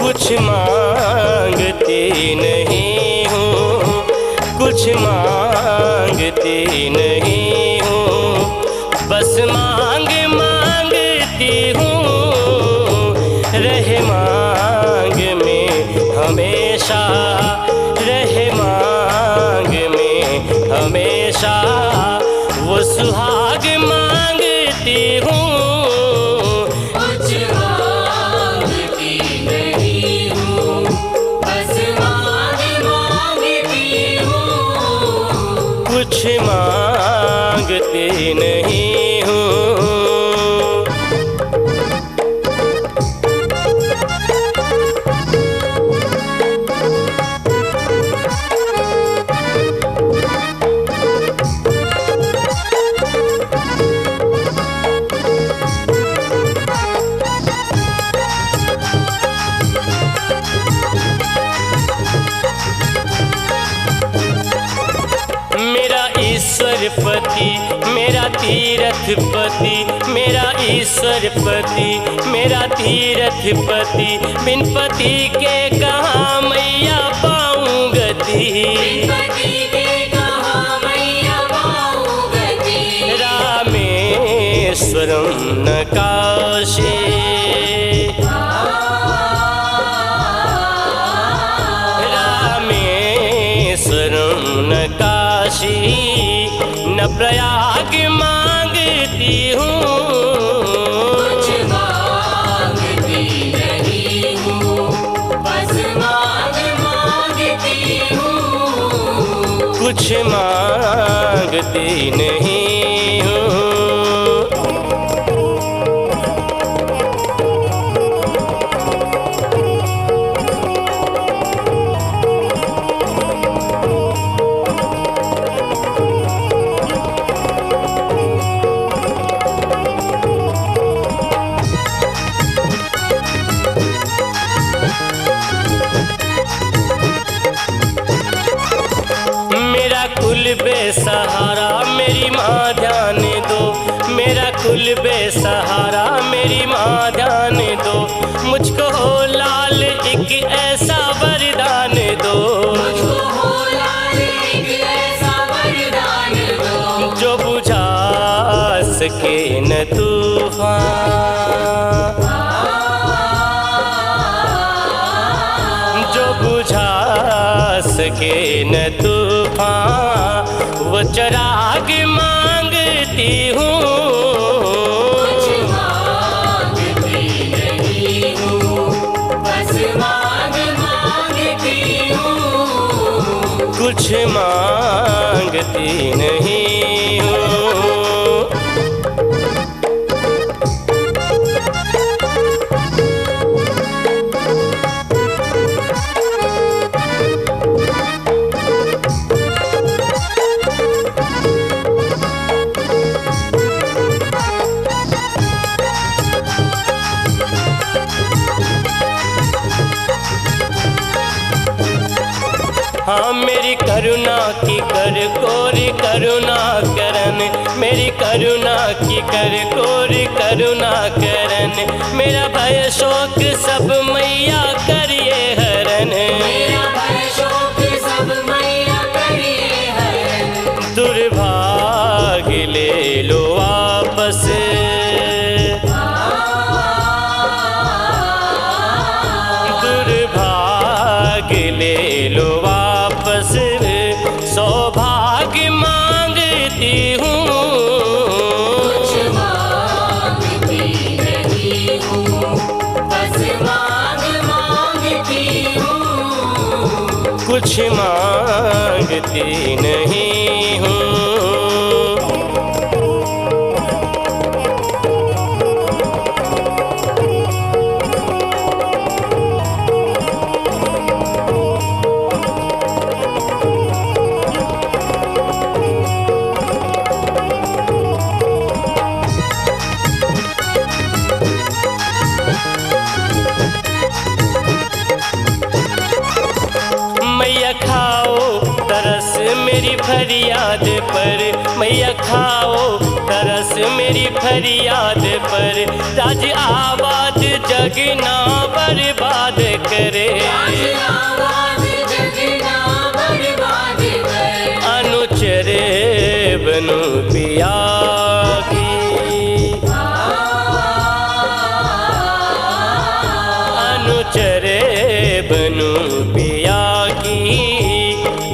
कुछ मांगती नहीं हूँ, कुछ मांगती नहीं हूँ, बस मांगती हूँ। रहे मांग में हमेशा, रहे मांग में हमेशा, वो सुहाग मांगती हूँ। कुछ मांगती नहीं हूँ। ईश्वरपति मेरा तीर्थपति, मेरा ईश्वरपति मेरा तीर्थपति, बिन पति के कहाँ मैया पाऊँ गति। रामेश्वरम न काशी, रामेश्वरम न काशी, न प्रयाग मांगती हूँ। कुछ मांगती नहीं हूँ, बस मांगती हूँ। कुछ मांगती नहीं हूँ। कुल बेसहारा मेरी माँ ध्यान दो, मेरा कुल बेसहारा मेरी माँ ध्यान दो, मुझको हो लाल एक ऐसा वरदान दो। मुझको हो लाल एक ऐसा वरदान दो, जो बुझा सके न तूफान, जो बुझा सके न तूफान, वो चिराग मांगती हूँ। कुछ मांगती नहीं हूँ, बस मांगती हूँ। कुछ मांगती नहीं हूँ। हाँ मेरी करुणा की कर कोरी करुणा करन, मेरी करुणा की कर कोरी करुणा करन, मेरा भय शोक सब मैया करिए हरन। मेरा भय शोक सब मैया करिए हरन। दुर्भाग्य ले लो वापस, दुर्भाग्य ले लो वापस, सौभाग्य मांगती हूँ। कुछ मांगती नहीं हूँ, बस मांगती हूँ। कुछ मांगती नहीं हूँ। मैया खाओ तरस मेरी फरियाद पर, मैया खाओ तरस मेरी फरियाद पर। राज आबाद जगना बर्बाद करे, आबाद जगना बर्बाद करे। अनुचरे बनूं पिया की, अनुचरे बनूं पिया की।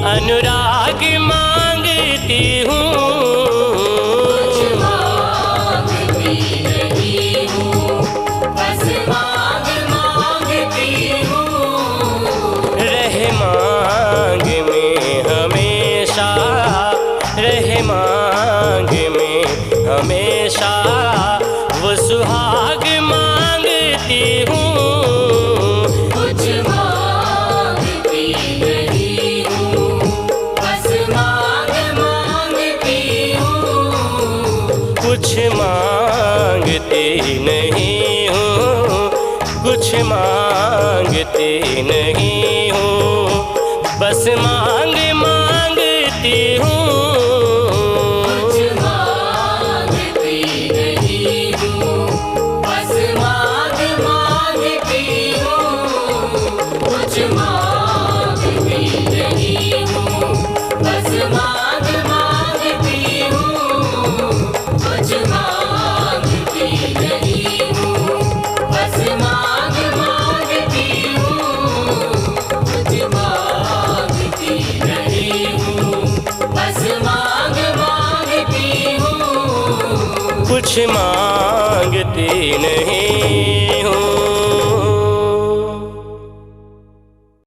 अनुराग मांगती हूँ, कुछ मांगती नहीं हूँ, बस मांगती हूँ। रहे मांग में हमेशा, रहे मांग में हमेशा। वो सुहाग मांगती हूँ, कुछ मांगती नहीं हूँ, बस मांगती हूँ। कुछ मांगती नहीं हूँ, कुछ मांगती नहीं हूँ, बस मांगती हूँ। कुछ मांगती नहीं हूँ, बस मांगती हूँ। कुछ मांगती नहीं हूँ, बस मांगती हूँ। कुछ मांगती नहीं हूँ, बस मांगती हूँ। कुछ मांगती नहीं हूँ, बस मांगती हूँ। कुछ मांगती नहीं हूँ।